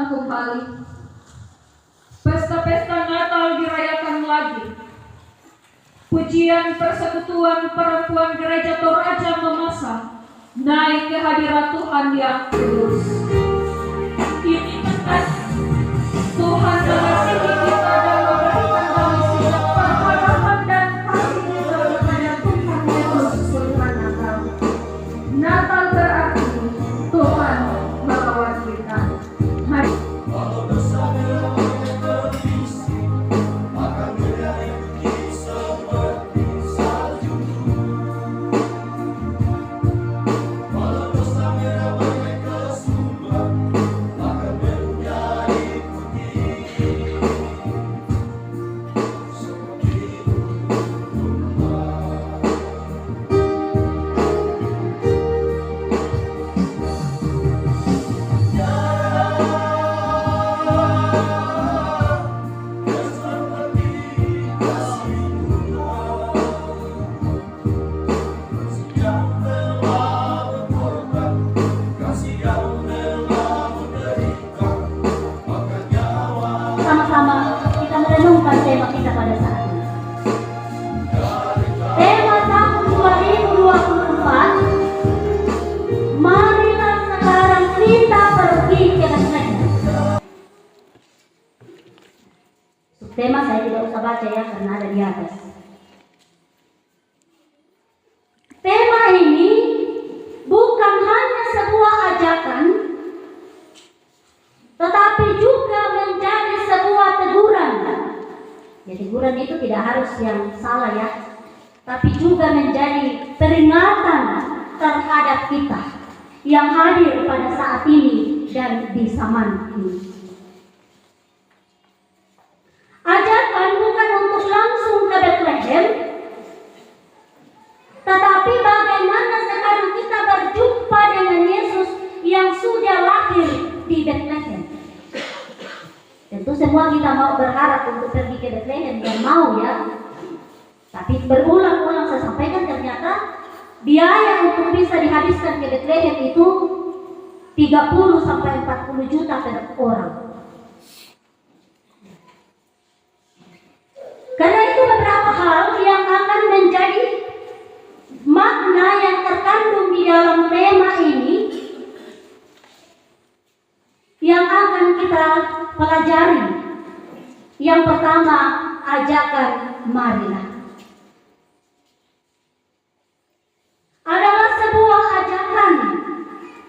datang kembali. Pesta-pesta Natal dirayakan lagi. Pujian persekutuan perempuan gereja Toraja Mamasa naik ke hadirat Tuhan yang kudus. Ini tegas Tuhan mengasihi kita dan memberikan kami siap pengharapan dan kasih kepada Tuhan Yesus Tuhan Natal. Natal berarti Tuhan merawat kita. Mari. Tema kita pada saat ini. Tema tahun 2024, marilah sekarang kita pergi ke Bethlehem. Tema saya tidak usah baca ya karena ada di atas. Tema ini bukan hanya sebuah ajakan, tetapi juga menjadi sebuah teguran. Ya, teguran itu tidak harus yang salah ya, tapi juga menjadi peringatan terhadap kita yang hadir pada saat ini dan di zaman ini. Ajakan bukan untuk langsung ke Bethlehem, tetapi bagaimana sekarang kita berjumpa dengan Yesus yang sudah lahir di Bethlehem. Tentu semua kita mau berharap untuk pergi ke Bethlehem dan mau ya. Tapi berulang-ulang saya sampaikan ternyata biaya untuk bisa dihabiskan ke Bethlehem itu 30 sampai 40 juta per orang. Karena itu beberapa hal yang akan menjadi makna yang terkandung di dalam tema ini yang akan kita pelajari. Yang pertama, ajakan marilah adalah sebuah ajakan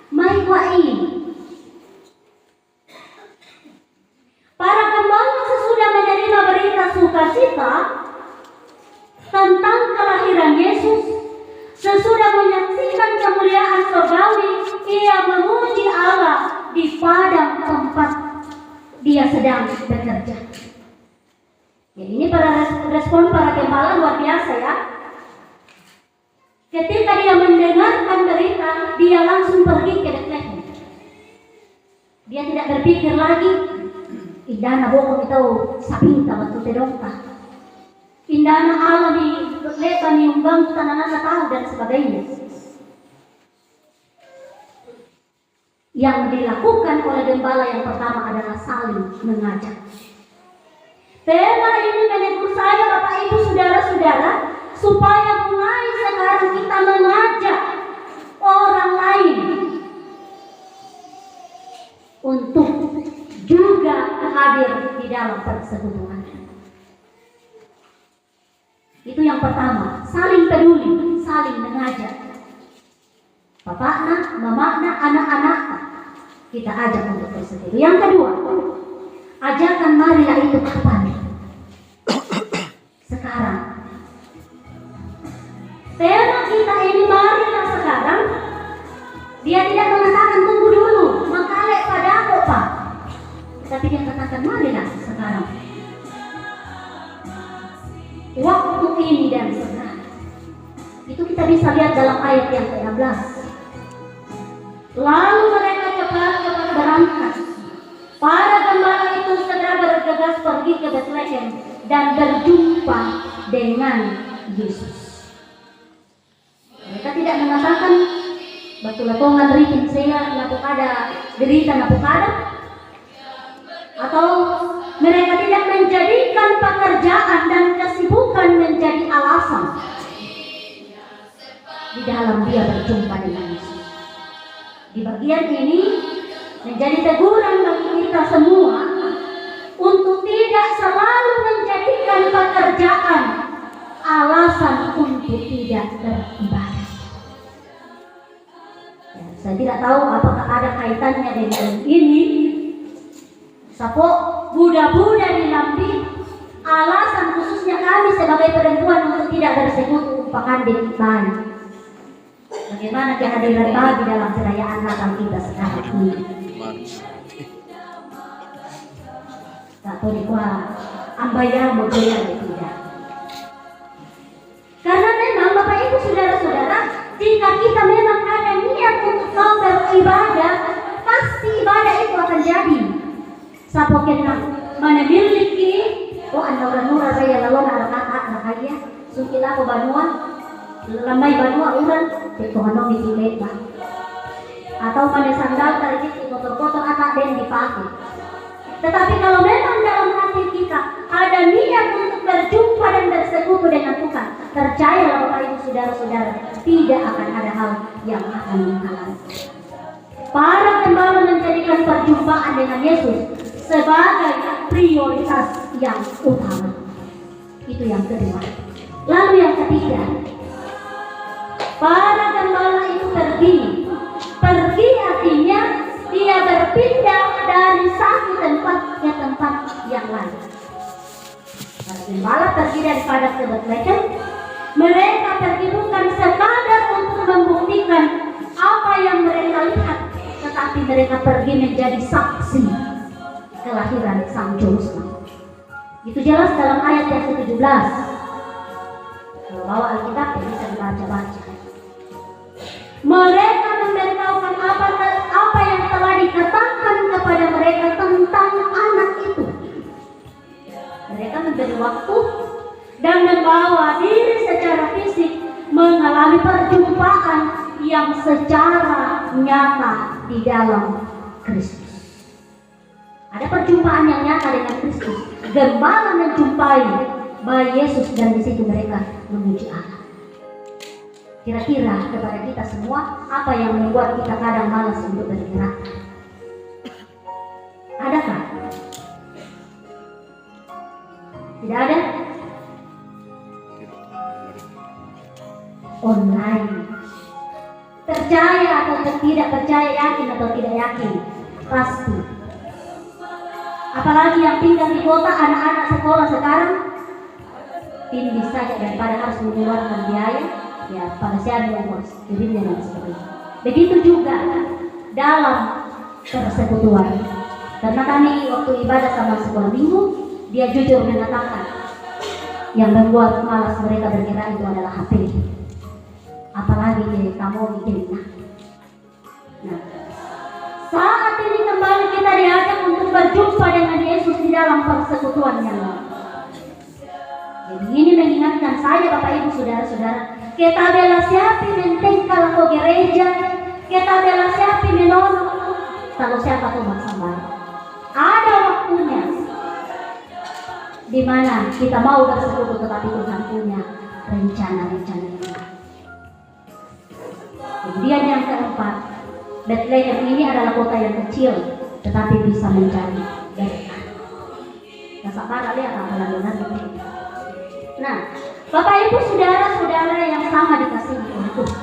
maiwai. Para gembala sesudah menerima berita sukacita tentang kelahiran Yesus, sesudah menyaksikan kemuliaan surgawi, ia memuji Allah di padang tempat dia sedang bekerja. Ya, ini respon para gembala luar biasa ya. Ketika dia mendengarkan berita, dia langsung pergi ke Bethlehem. Dia tidak berpikir lagi, indana bokong itu sapinta waktu terongka, indana Allah di leban yang bangku tanah tahu dan sebagainya. Yang dilakukan oleh gembala yang pertama adalah saling mengajak. Tema ini menegur saya Bapak Ibu Saudara-saudara, supaya mulai sekarang kita mengajak orang lain untuk juga hadir di dalam persekutuan. Itu yang pertama, saling peduli, saling mengajak. Bapakna, mamakna, anak-anak kita ajak untuk bersekutu. Yang kedua, ajakan marilah itu kapan? Sekarang. Tema kita ini marilah sekarang. Dia tidak mengatakan tunggu dulu, makale padaku Pak. Tapi dia katakan marilah sekarang. Waktu ini dan sekarang. Itu kita bisa lihat dalam ayat yang ke-16. Lalu mereka cepat berangkat. Para gembala itu segera bergegas pergi ke Bethlehem dan berjumpa dengan Yesus. Mereka tidak mengatakan betul-betul rikin saya napukada derita napukada. dalam dia berjumpa dengan Yesus. Di bagian ini menjadi teguran bagi kita semua untuk tidak selalu menjadikan pekerjaan alasan untuk tidak beribadah. Ya, saya tidak tahu apakah ada kaitannya dengan ini. Sapo budak-budak di Lambi, alasan khususnya kami sebagai perempuan untuk tidak bersekutu umpakan di Bali. Bagaimana kehadiran Bali dalam perayaan Natal kita sekarang ini? Tak boleh kuah ambaya modelnya tidak. Karena memang Bapak Ibu Saudara-saudara, jika kita memang ada niat untuk mau beribadah, pasti ibadah itu akan jadi. Sapo kena mana miliki, orang raya lawan ada kakak ada kaya, sukila ko banua, lamai banua uran, itu hanong dipilih lah. Atau mana sandal tarik itu kotor-kotor atak dan dipakai. Tetapi kalau memang dalam hati kita ada niat untuk berjumpa dan bersekutu dengan Tuhan, percayalah Bapak Ibu Saudara-saudara, tidak akan ada hal yang akan menghalangi. Para gembala menjadikan perjumpaan dengan Yesus sebagai prioritas yang utama. Itu yang kedua. Lalu yang ketiga, para gembala itu pergi. Pergi artinya dia berpindah dari satu tempat ke tempat yang lain. Para gembala pergi daripada ke Bethlehem. Mereka pergi bukan sekadar untuk membuktikan apa yang mereka lihat, tetapi mereka pergi menjadi saksi kelahiran Sang Juru Selamat. Itu jelas dalam ayat yang ke-17. Kalau bawa Alkitab bisa dibaca-baca. Mereka memberitahukan apa yang telah dikatakan kepada mereka tentang anak itu. Mereka memberi waktu dan membawa diri secara fisik mengalami perjumpaan yang secara nyata di dalam Kristus. Ada perjumpaan yang nyata dengan Kristus. Gembala menjumpai bayi Yesus dan di situ mereka memuji Allah. Kira-kira kepada kita semua, apa yang membuat kita kadang malas untuk bergerak? Adakah? Tidak ada? Online. Percaya atau tidak percaya, yakin atau tidak yakin, pasti. Apalagi yang tinggal di kota, anak-anak sekolah sekarang tindih saja daripada harus mengeluarkan biaya. Ya, pada siapa yang harus dirinya dan sebagainya. Begitu juga dalam persekutuan. Karena kami waktu ibadah sama sekolah minggu, dia jujur mengatakan yang membuat malas mereka bergerak itu adalah HP. Apalagi kamu bikin. Nah, saat ini kembali kita diajak untuk berjumpa dengan Yesus di dalam persekutuan yang lain. Jadi ini mengingatkan saya Bapak Ibu Saudara-saudara, kita bela siapa mentengkal ke gereja, kita bela siapa menolong, kalau siapa tuh masalah. Ada waktunya di mana kita mau bersekutu, tetapi Tuhan punya rencana-rencana yang lain. Kemudian yang keempat, Bethlehem ini adalah kota yang kecil, tetapi bisa mencari berkah. Kasar lihat apa begitu. Nah, Bapak Ibu Saudara-saudara yang sama dikasihi oleh Tuhan,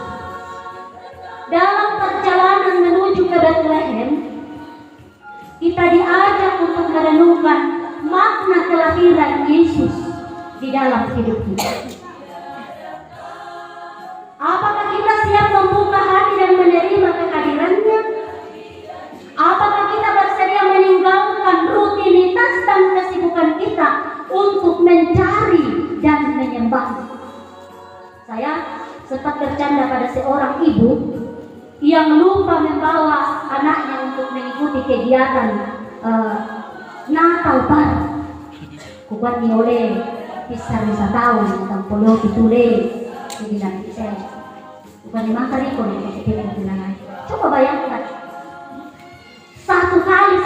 dalam perjalanan menuju ke Bethlehem, kita diajak untuk merenungkan makna kelahiran Yesus di dalam hidup kita. Apakah kita siap membuka hati dan menerima kehadirannya? Apakah kita bersedia meninggalkan rutinitas dan kesibukan kita untuk mencari dan menyembah? Saya sempat bercanda pada seorang ibu yang lupa membawa anaknya untuk mengikuti kegiatan Natal baru. Kubuat ni oleh pisar wisatawan tentang polo pitule di bilang saya. Bukan lima kali kok yang bilang. Coba bayangkan. Satu tahun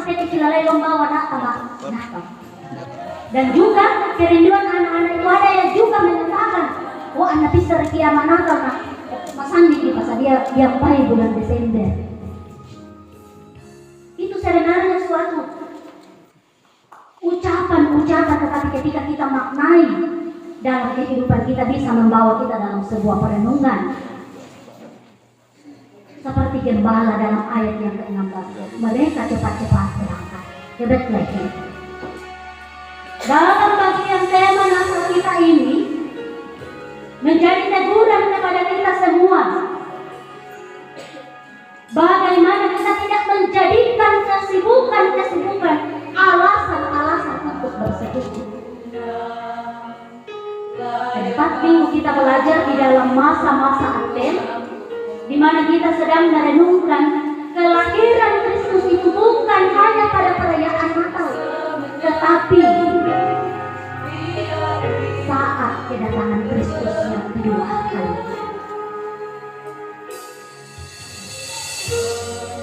saya kilalay membawa Natal. Dan juga kerinduan anak-anak itu ada yang juga mengatakan, anak pisar kiamat Natal Mas Andi di pasal dia yang baik bulan Desember. Itu sebenarnya suatu ucapan-ucapan, tetapi ketika kita maknai dalam kehidupan kita bisa membawa kita dalam sebuah perenungan. Seperti gembala dalam ayat yang ke-16, mereka cepat-cepat berangkat ke Bethlehem. Dalam bagian tema Natal kita ini menjadi teguran kepada kita semua. Bagaimana kita tidak menjadikan kesibukan alasan-alasan untuk bersekutu. Empat minggu kita belajar di dalam masa-masa Advent, di mana kita sedang merenungkan kelahiran Kristus itu bukan hanya pada perayaan Natal, tetapi saat kedatangan Kristus yang kedua kali.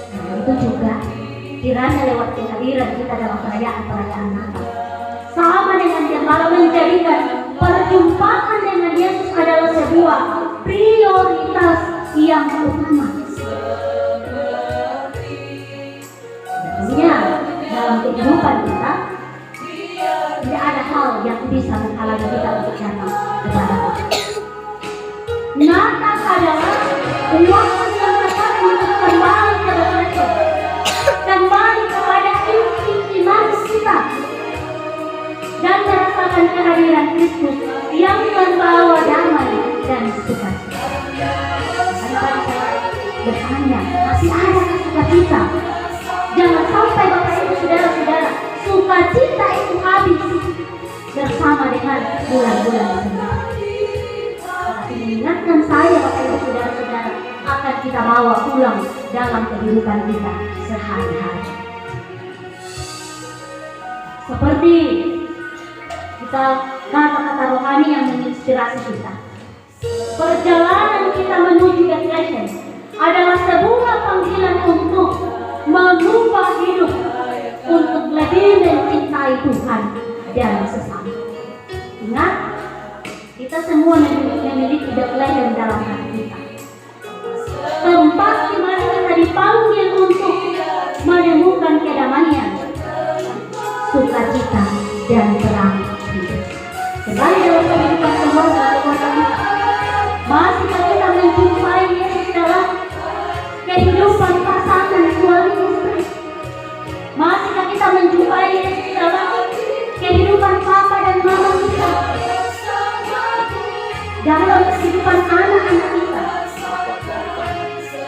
Nah, itu juga kiranya lewat kehadiran kita dalam perayaan Natal, sama dengan gembala menjadikan perjumpaan dengan Yesus adalah sebuah prioritas yang utama. Tentunya dalam kehidupan kita tidak ada hal yang bisa menghalangi kita untuk datang kepada Tuhan. Natal adalah waktu yang tepat untuk kembali ke Bethlehem, kembali kepada inti iman kita, dan merasakan kehadiran Kristus yang membawa damai dan sukacita. Bertanya, masih ada sukacita? Jangan sampai Bapak Ibu saudara-saudara, sukacita itu habis bersama dengan bulan-bulan Desember. Tapi mengingatkan saya Bapak Ibu saudara-saudara akan kita bawa pulang dalam kehidupan kita sehari-hari. Seperti kita kata-kata rohani yang menginspirasi kita. Perjalanan kita menuju Bethlehem adalah sebuah panggilan untuk mengubah hidup, untuk lebih mencintai Tuhan dan sesama. Ingat, kita semua memiliki Bethlehem dalam hati kita. Tempat di mana kita dipanggil untuk menemukan kedamaian, sukacita dan terang hidup. Kembali dalam kehidupan keluarga kita, masihkah kita menjumpai Yesus dalam kehidupan pasangan suami istri? Masihkah kita menjumpai Yesus dalam kehidupan papa dan mama kita, dalam kehidupan anak-anak kita?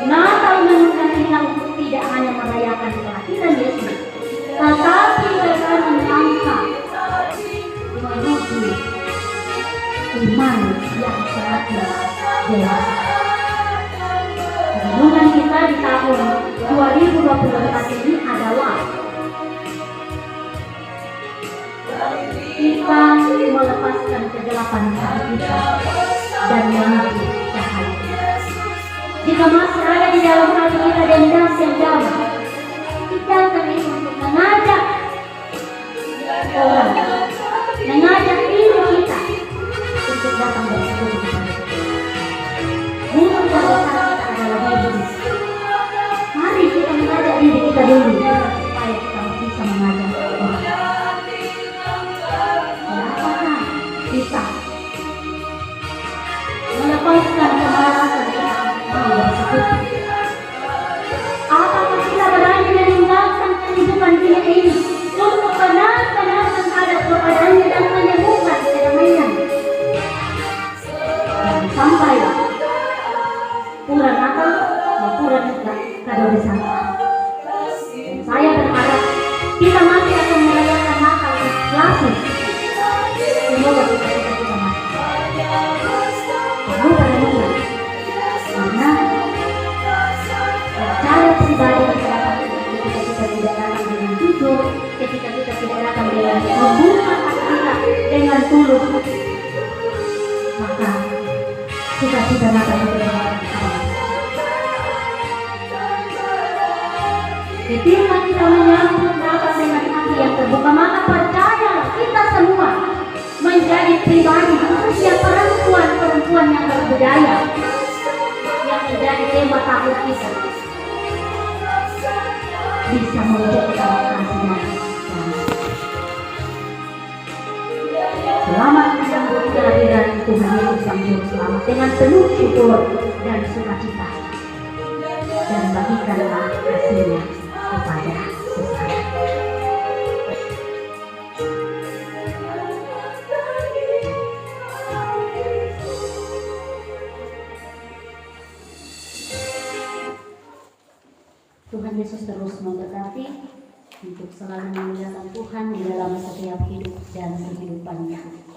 Natal mengundang kita untuk tidak hanya merayakan kelahiran Yesus, tetapi berjalan langkah menuju iman yang semakin dewasa. Renungan kita di tahun 2024 ini adalah kita melepaskan kegelapan hati kita dan menuju cahaya. Jika masih ada di dalam hati kita dendam, tinggalkan itu untuk mengajak orang, mengajak diri kita untuk datang bersekutu kepada Tuhan. Musuh terbesar kita adalah diri. Mari kita mengajak diri kita dulu supaya kita bisa mengajak orang. Dan apakah kita melepaskan kemarahan kita mau bersekutu? Apakah kita berani meninggalkan kehidupan dunia ini untuk benar-benar menghadap kepadanya dan menemukan kedamaian? Dan sampai pulang Natal pulang kado besar. Dan saya berharap kita masih akan merayakan Natal klasik. Semoga kita masih perlu perenungan, karena secara pribadi ketika kita tidak datang dengan jujur, ketika kita tidak datang dengan membuka hati kita dengan tulus, maka cita-cita Natal itu ketika kita menyambut Natal dengan hati yang terbuka, maka percayalah kita semua menjadi pribadi, khususnya perempuan-perempuan yang berbudaya, bisa mewujudkan kasihnya. Selamat menyambut kehadiran Tuhan Yesus Sang Juru Selamat dengan penuh syukur dan sukacita, dan bagikanlah kasihnya kepada sesama. Tuhan Yesus terus memberkati untuk selalu memuliakan Tuhan di dalam setiap hidup dan kehidupannya.